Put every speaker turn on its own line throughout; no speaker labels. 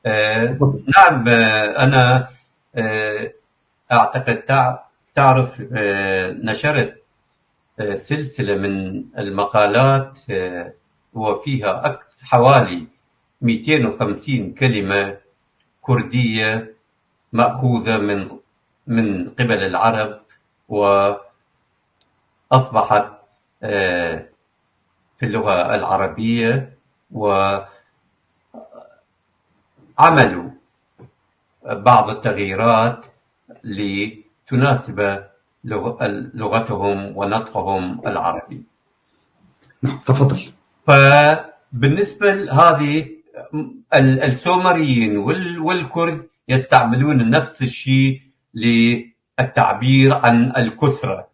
تفضل.
نعم. أنا آه، أعتقد تعرف، نشرت سلسلة من المقالات، وفيها حوالي 250 كلمة كردية مأخوذة من قبل العرب، وأصبحت في اللغة العربية، وعملوا بعض التغييرات لتناسب لغتهم ونطقهم العربي.
نعم، تفضل.
فبالنسبة لهذه، السومريين والكرد يستعملون نفس الشيء للتعبير عن الكثرة.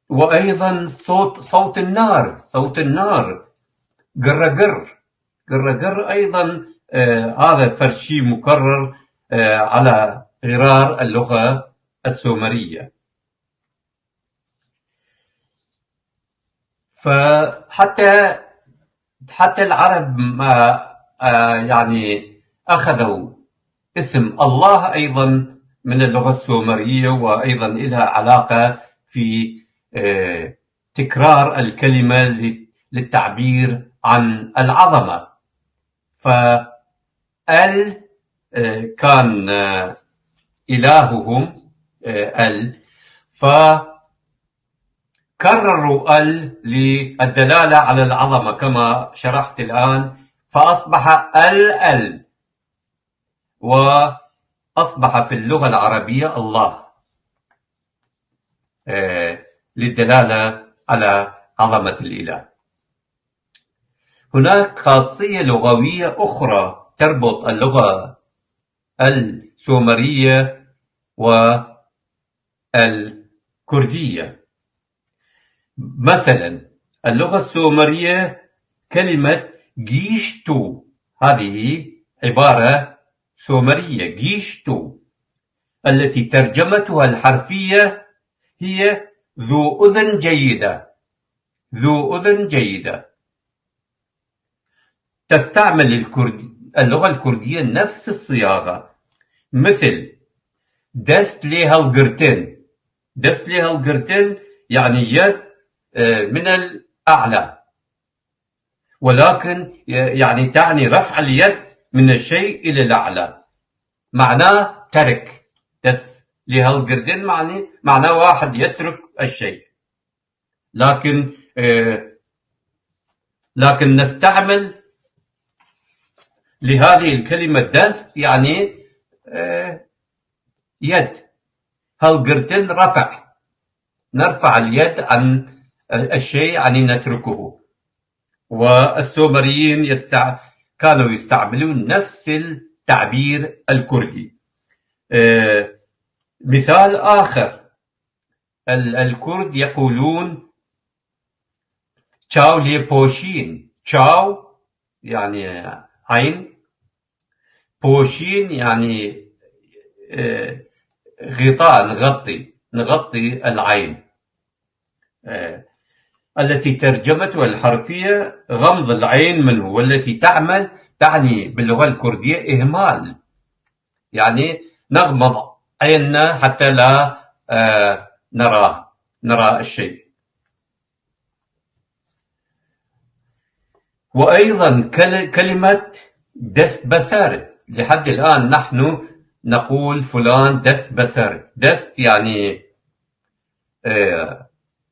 وأيضا صوت النار قرقر أيضا، هذا فرشي مكرر على غرار اللغة السومرية. فحتى العرب يعني أخذوا اسم الله أيضا من اللغة السومرية، وأيضا لها علاقة في تكرار الكلمة للتعبير عن العظمة. فال كان إلههم فكرروا للدلالة على العظمة كما شرحت الآن، فأصبح وأصبح في اللغة العربية الله، للدلالة على عظمة الإله. هناك خاصية لغوية أخرى تربط اللغة السومرية والكردية. مثلا اللغة السومرية كلمة جيشتو، هذه عبارة سومرية، جيشتو، التي ترجمتها الحرفية هي ذو أذن جيدة. تستعمل اللغة الكردية نفس الصياغة، مثل دست ليها القرتين يعني يد من الأعلى، ولكن يعني تعني رفع اليد من الشيء إلى الأعلى، معناه ترك. دست ليها القرتين معناه واحد يترك الشيء. لكن نستعمل لهذه الكلمة دست يعني يد، هالقرتين نرفع اليد عن الشيء يعني نتركه. والسومريين كانوا يستعملون نفس التعبير الكردي. مثال آخر، الكرد يقولون چاو لپوشین. چاو يعني عين، بوشين يعني غطاء، نغطي العين، التي ترجمتها الحرفية غمض العين منه، والتي تعني باللغة الكردية إهمال، يعني نغمض عيننا حتى لا نرى الشيء. وأيضا كلمة دست بسر، لحد الآن نحن نقول فلان دست بسر. دست يعني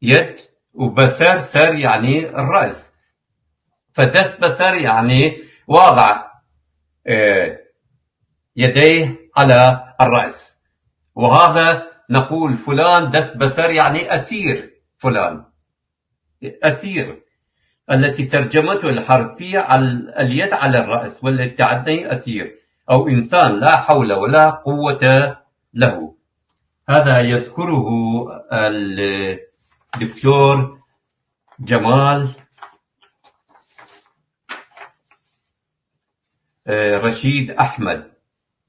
يد، وبسر سر يعني الرأس، فدست بسر يعني واضع يديه على الرأس. وهذا نقول فلان دست بسر يعني أسير، فلان أسير، التي ترجمته الحرفية على اليد على الرأس، والتي تعني أسير أو إنسان لا حول ولا قوة له. هذا يذكره الدكتور جمال رشيد أحمد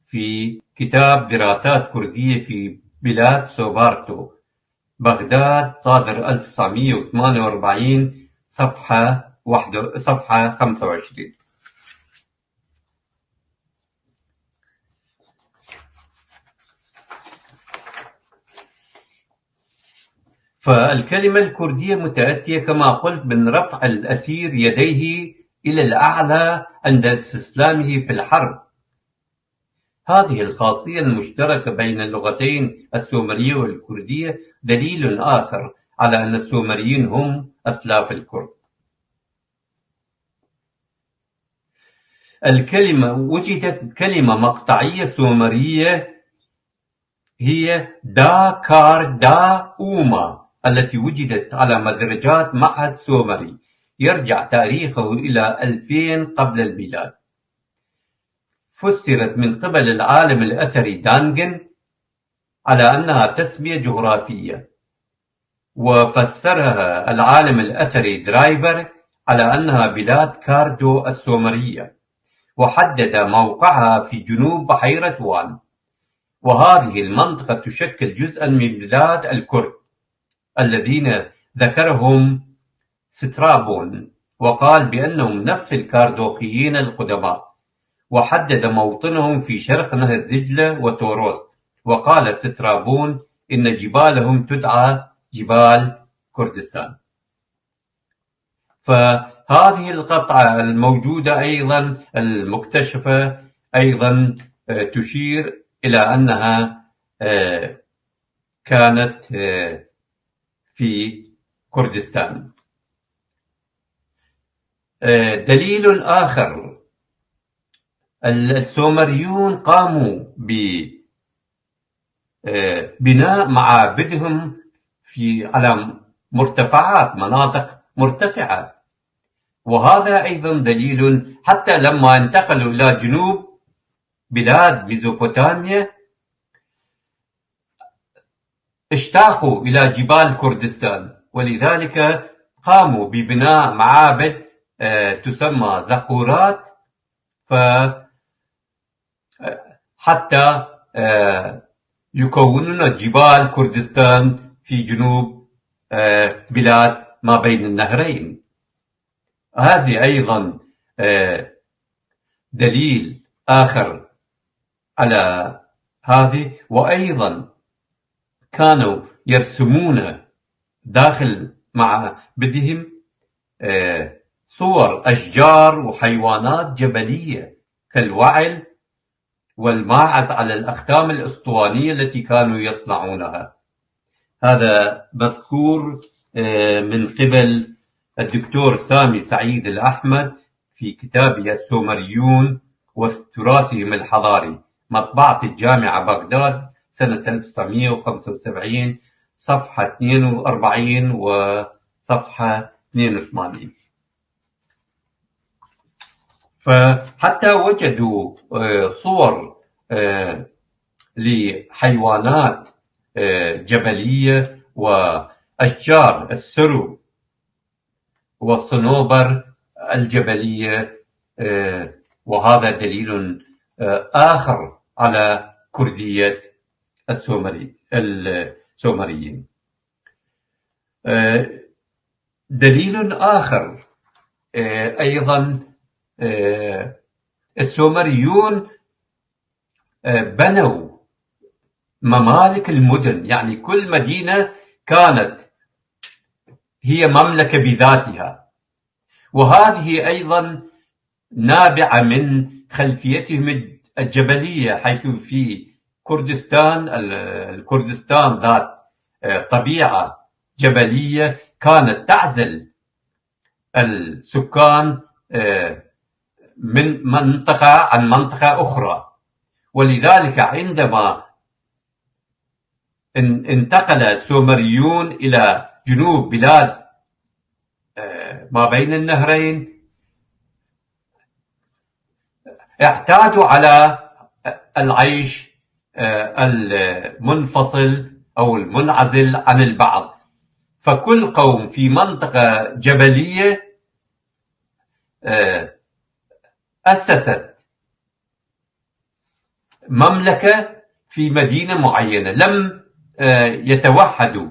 في كتاب دراسات كردية في بلاد سوبارتو، بغداد، صادر 1948، صفحة 25. فالكلمة الكردية متأتية كما قلت من رفع الأسير يديه إلى الأعلى عند استسلامه في الحرب. هذه الخاصية المشتركة بين اللغتين السومرية والكردية دليل آخر على أن السومريين هم أسلاف الكرد. وجدت كلمة مقطعية سومرية هي دا كار دا أوما التي وجدت على مدرجات معهد سومري يرجع تاريخه إلى 2000 قبل الميلاد. فسرت من قبل العالم الأثري دانجن على أنها تسمية جغرافية، وفسرها العالم الأثري درايفر على أنها بلاد كاردو السومرية، وحدد موقعها في جنوب بحيرة وان، وهذه المنطقة تشكل جزءا من بلاد الكرد الذين ذكرهم سترابون، وقال بأنهم نفس الكاردوخيين القدماء، وحدد موطنهم في شرق نهر دجلة وتوروس، وقال سترابون إن جبالهم تدعى جبال كردستان. فهذه القطعة الموجودة أيضا المكتشفة أيضا تشير إلى أنها كانت في كردستان. دليل آخر، السومريون قاموا ببناء معابدهم على مرتفعات، مناطق مرتفعة، وهذا أيضا دليل حتى لما انتقلوا إلى جنوب بلاد ميزوبوتاميا اشتاقوا إلى جبال كردستان، ولذلك قاموا ببناء معابد تسمى زقورات حتى يكونون جبال كردستان في جنوب بلاد ما بين النهرين. هذه أيضا دليل آخر على هذه. وأيضا كانوا يرسمون داخل معابدهم صور أشجار وحيوانات جبلية كالوعل والماعز على الأختام الأسطوانية التي كانوا يصنعونها. هذا مذكور من قبل الدكتور سامي سعيد الأحمد في كتابه السومريون وتراثهم الحضاري، مطبعة الجامعة بغداد سنة 1975، صفحة 42 وصفحة 82. فحتى وجدوا صور لحيوانات جبلية وأشجار السرو والصنوبر الجبلية، وهذا دليل آخر على كردية السومريين. دليل آخر أيضا، السومريون بنوا ممالك المدن، يعني كل مدينة كانت هي مملكة بذاتها، وهذه أيضا نابعة من خلفيتهم الجبلية، حيث في الكردستان ذات طبيعة جبلية كانت تعزل السكان من منطقة عن منطقة أخرى. ولذلك عندما انتقل السومريون إلى جنوب بلاد ما بين النهرين اعتادوا على العيش المنفصل أو المنعزل عن البعض، فكل قوم في منطقة جبلية أسست مملكة في مدينة معينة، لم يتوحدوا،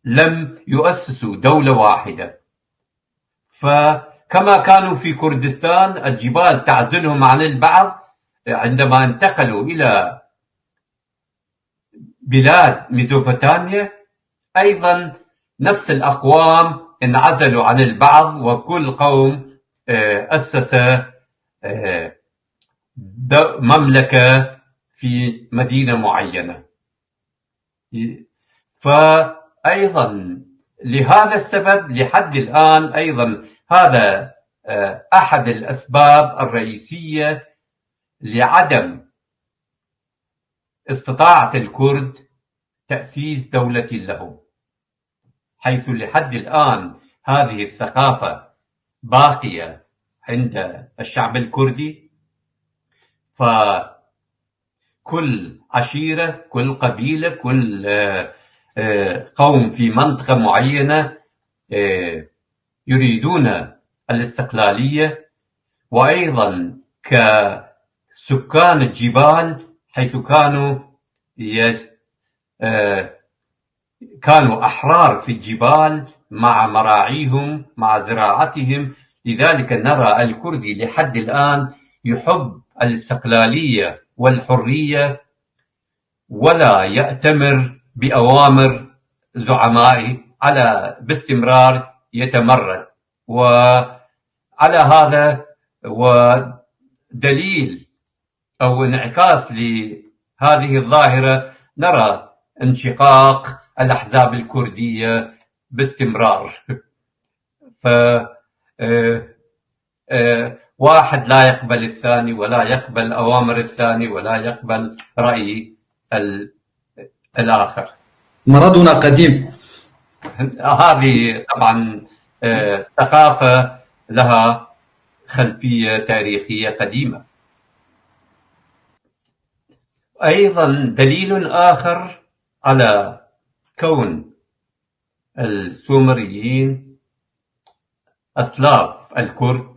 لم يؤسسوا دولة واحدة. فكما كانوا في كردستان الجبال تعزلهم عن البعض، عندما انتقلوا إلى بلاد ميزوبوتاميا أيضا نفس الأقوام انعزلوا عن البعض، وكل قوم أسس مملكة في مدينة معينة. فأيضا لهذا السبب لحد الآن أيضا هذا أحد الأسباب الرئيسية لعدم استطاعة الكرد تأسيس دولة لهم، حيث لحد الآن هذه الثقافة باقية عند الشعب الكردي. فكل عشيرة، كل قبيلة، كل قوم في منطقة معينة يريدون الاستقلالية، وأيضا كسكان الجبال، حيث كانوا أحرار في الجبال مع مراعيهم مع زراعتهم. لذلك نرى الكردي لحد الآن يحب الاستقلالية والحرية، ولا يأتمر بأوامر زعمائه، على باستمرار يتمرد. وعلى هذا ودليل أو انعكاس لهذه الظاهرة نرى انشقاق الأحزاب الكردية باستمرار. واحد لا يقبل الثاني، ولا يقبل أوامر الثاني، ولا يقبل رأي الآخر.
مرضنا قديم.
هذه طبعا ثقافة لها خلفية تاريخية قديمة. أيضا دليل آخر على كون السومريين أسلاف الكرد،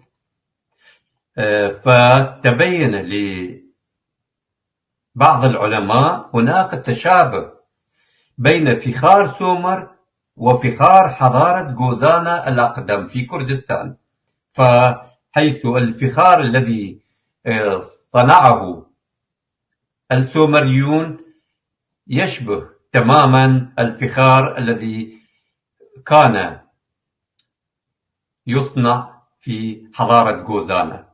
فتبين لبعض العلماء هناك تشابه بين فخار سومر وفخار حضارة غوزانا الأقدم في كردستان. فحيث الفخار الذي صنعه السومريون يشبه تماما الفخار الذي كان يصنع في حضارة غوزانا،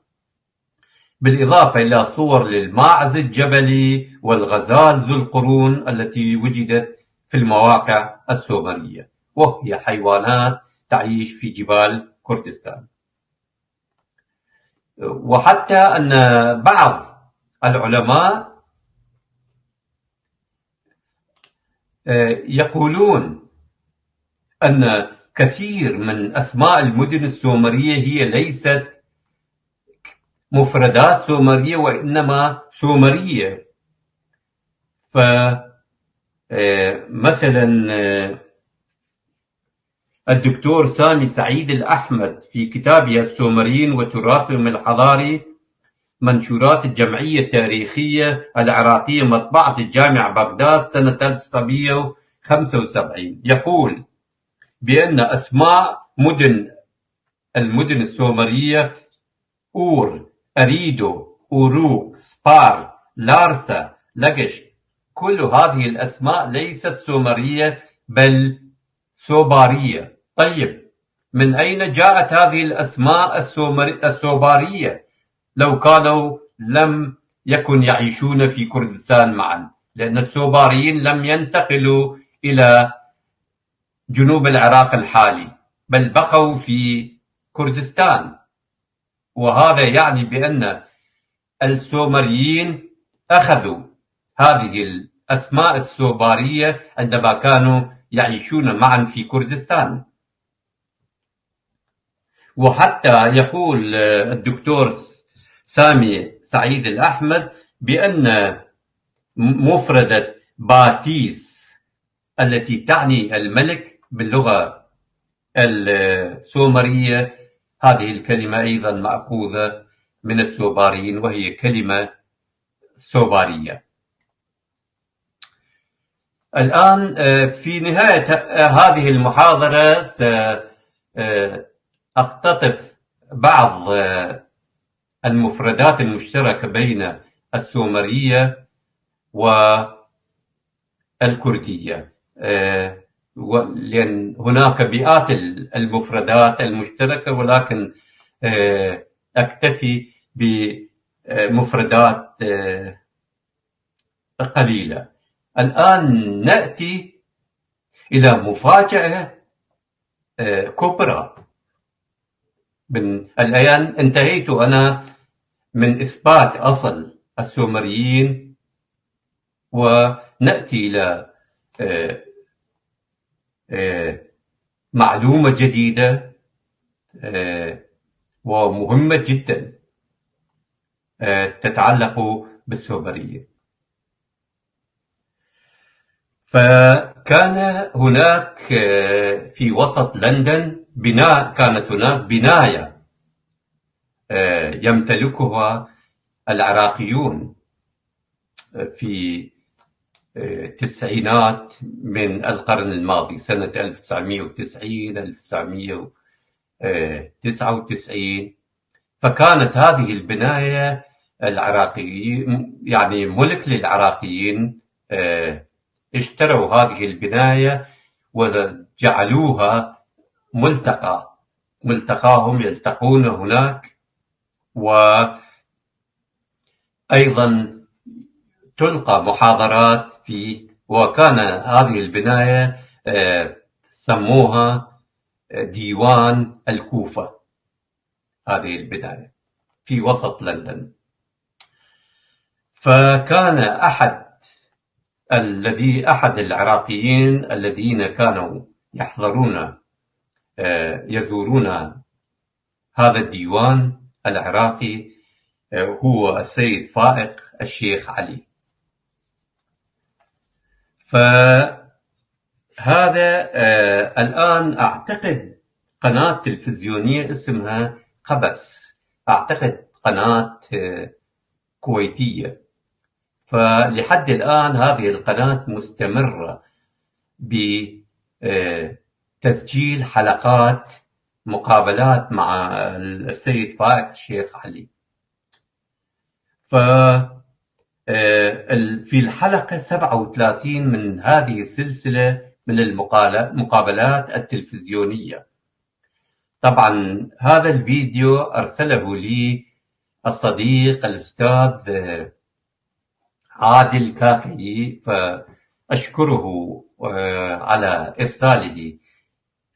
بالإضافة إلى صور للماعز الجبلي والغزال ذو القرون التي وجدت في المواقع السومرية، وهي حيوانات تعيش في جبال كردستان. وحتى أن بعض العلماء يقولون أن كثير من أسماء المدن السومرية هي ليست مفردات سومرية، وإنما سومرية. فمثلا الدكتور سامي سعيد الأحمد في كتابه السومريين وتراثهم الحضاري، منشورات الجمعية التاريخية العراقية، مطبعة الجامعة بغداد، سنة 1975، يقول بأن أسماء المدن السومرية أور، أريدو، أوروك، سبار، لارسا، لقش، كل هذه الأسماء ليست سومرية بل سوبارية. طيب، من أين جاءت هذه الأسماء السوبارية لو كانوا لم يكن يعيشون في كردستان معا؟ لأن السوباريين لم ينتقلوا إلى جنوب العراق الحالي، بل بقوا في كردستان. وهذا يعني بأن السومريين أخذوا هذه الأسماء السوبارية عندما كانوا يعيشون معا في كردستان. وحتى يقول الدكتور سامي سعيد الأحمد بأن مفردة باتيس التي تعني الملك باللغة السومرية، هذه الكلمة أيضا مأخوذة من السوباريين، وهي كلمة سوبارية. الآن في نهاية هذه المحاضرة سأقتطف بعض المفردات المشتركة بين السومرية الكردية، لأن هناك مئات المفردات المشتركة، ولكن أكتفي بمفردات قليلة. الآن نأتي إلى مفاجأة كبرى. الآن انتهيت أنا من إثبات أصل السومريين، ونأتي إلى معلومة جديدة ومهمة جدا تتعلق بالسومريين. فكان هناك في وسط لندن كانت هناك بناية يمتلكها العراقيون في التسعينات من القرن الماضي، سنة 1990 1999. فكانت هذه البناية العراقيين، يعني ملك للعراقيين، اشتروا هذه البناية وجعلوها ملتقاهم، يلتقون هناك، وأيضا تلقى محاضرات فيه. وكان هذه البناية سموها ديوان الكوفة، هذه البناية في وسط لندن. فكان أحد العراقيين الذين كانوا يزورون هذا الديوان العراقي هو السيد فائق الشيخ علي. فهذا الآن أعتقد قناة تلفزيونية اسمها قبس، أعتقد قناة كويتية. فلحد الآن هذه القناة مستمرة بتسجيل حلقات مقابلات مع السيد فائق الشيخ علي. في الحلقة 37 من هذه السلسلة من المقابلات التلفزيونية، طبعا هذا الفيديو أرسله لي الصديق الأستاذ عادل كاكي، فأشكره على إرساله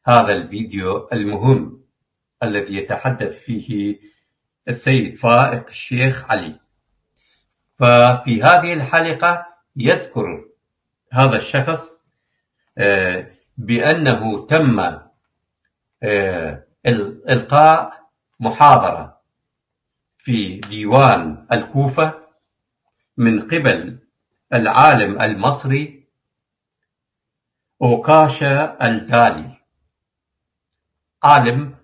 هذا الفيديو المهم الذي يتحدث فيه السيد فائق الشيخ علي. ففي هذه الحلقة يذكر هذا الشخص بأنه تم إلقاء محاضرة في ديوان الكوفة من قبل العالم المصري أوكاشا الدالي، عالم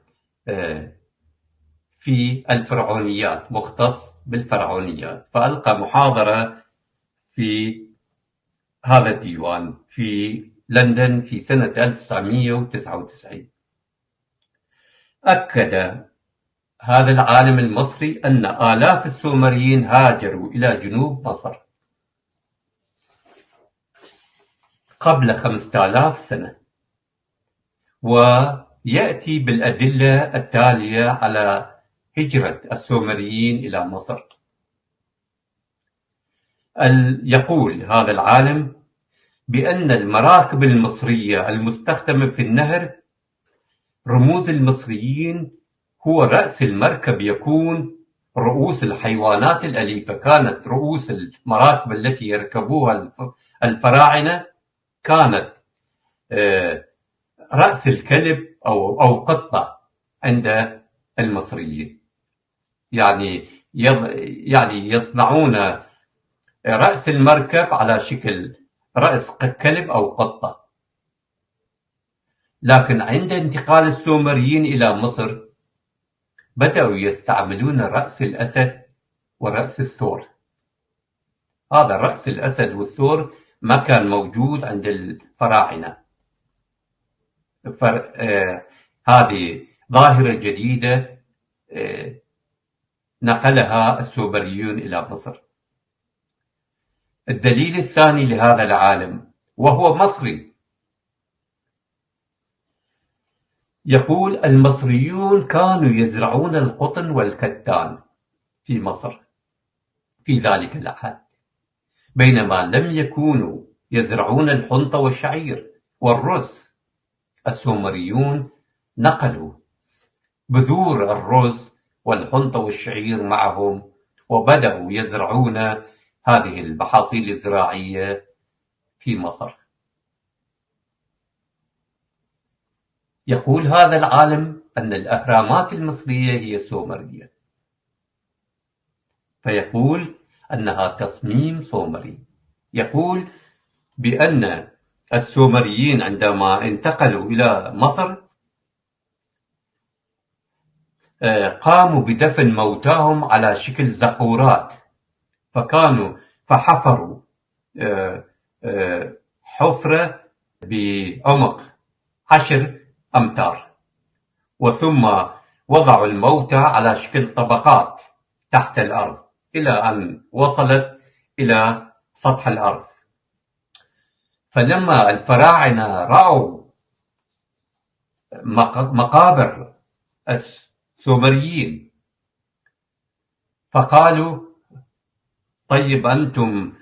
في الفرعونيات، مختص بالفرعونيات. فألقى محاضرة في هذا الديوان في لندن في سنة 1999. أكد هذا العالم المصري أن آلاف السومريين هاجروا إلى جنوب مصر قبل 5000 سنة، ويأتي بالأدلة التالية على هجرة السومريين إلى مصر. يقول هذا العالم بأن المراكب المصرية المستخدمة في النهر، رموز المصريين هو رأس المركب يكون رؤوس الحيوانات الأليفة. كانت رؤوس المراكب التي يركبوها الفراعنة كانت رأس الكلب أو قطة عند المصريين، يعني يصنعون رأس المركب على شكل رأس كلب أو قطة. لكن عند انتقال السومريين إلى مصر بدأوا يستعملون رأس الأسد ورأس الثور. هذا رأس الأسد والثور ما كان موجود عند الفراعنة. هذه ظاهرة جديدة نقلها السومريون إلى مصر. الدليل الثاني لهذا العالم وهو مصري. يقول: المصريون كانوا يزرعون القطن والكتان في مصر في ذلك العهد، بينما لم يكونوا يزرعون الحنطة والشعير والرز. السومريون نقلوا بذور الرز والحنطة والشعير معهم، وبدأوا يزرعون هذه المحاصيل الزراعية في مصر. يقول هذا العالم أن الأهرامات المصرية هي سومرية، فيقول أنها تصميم سومري. يقول بأن السومريين عندما انتقلوا إلى مصر قاموا بدفن موتاهم على شكل زقورات، فحفروا حفرة بعمق 10 أمتار، وثم وضعوا الموتى على شكل طبقات تحت الأرض إلى أن وصلت إلى سطح الأرض. فلما الفراعنة رأوا مقابر السومريين فقالوا: طيب أنتم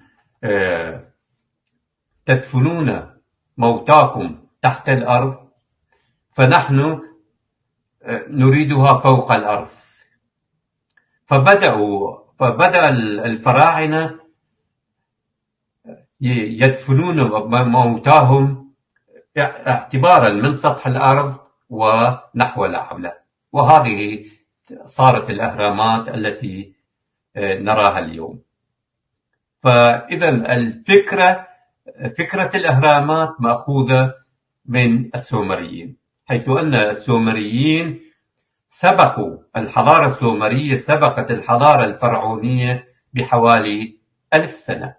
تدفنون موتاكم تحت الأرض، فنحن نريدها فوق الأرض. فبدأ الفراعنة يدفنون موتاهم اعتبارا من سطح الأرض ونحو الأعلى، وهذه صارت الأهرامات التي نراها اليوم. فإذا فكرة الأهرامات مأخوذة من السومريين، حيث أن السومريين الحضارة السومرية سبقت الحضارة الفرعونية بحوالي 1000 سنة.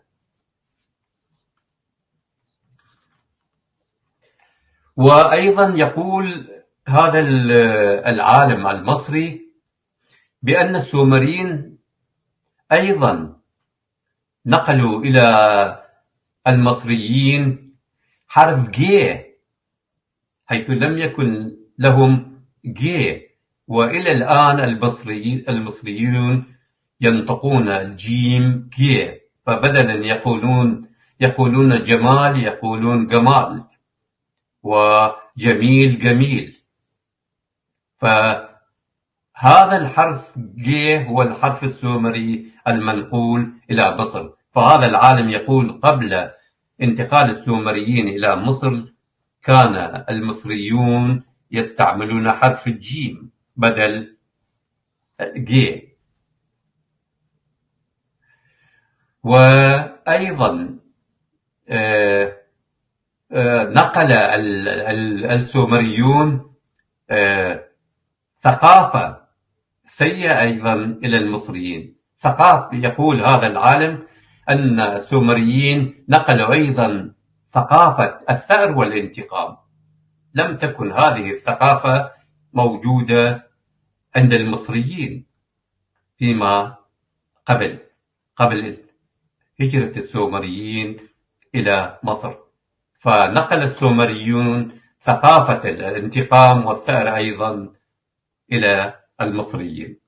وأيضا يقول هذا العالم المصري بأن السومريين أيضا نقلوا إلى المصريين حرف ج، حيث لم يكن لهم ج، وإلى الآن المصريون ينطقون الجيم ج، فبدلا يقولون جمال يقولون جمال، وجميل جميل. فهذا الحرف ج هو الحرف السومري المنقول إلى مصر. فهذا العالم يقول قبل انتقال السومريين إلى مصر كان المصريون يستعملون حرف الجيم بدل ج. وأيضا نقل السومريون ثقافة سيئة أيضا إلى المصريين. يقول هذا العالم أن السومريين نقلوا أيضا ثقافة الثأر والانتقام. لم تكن هذه الثقافة موجودة عند المصريين فيما قبل هجرة السومريين إلى مصر، فنقل السومريون ثقافة الانتقام والثأر أيضا إلى المصريين.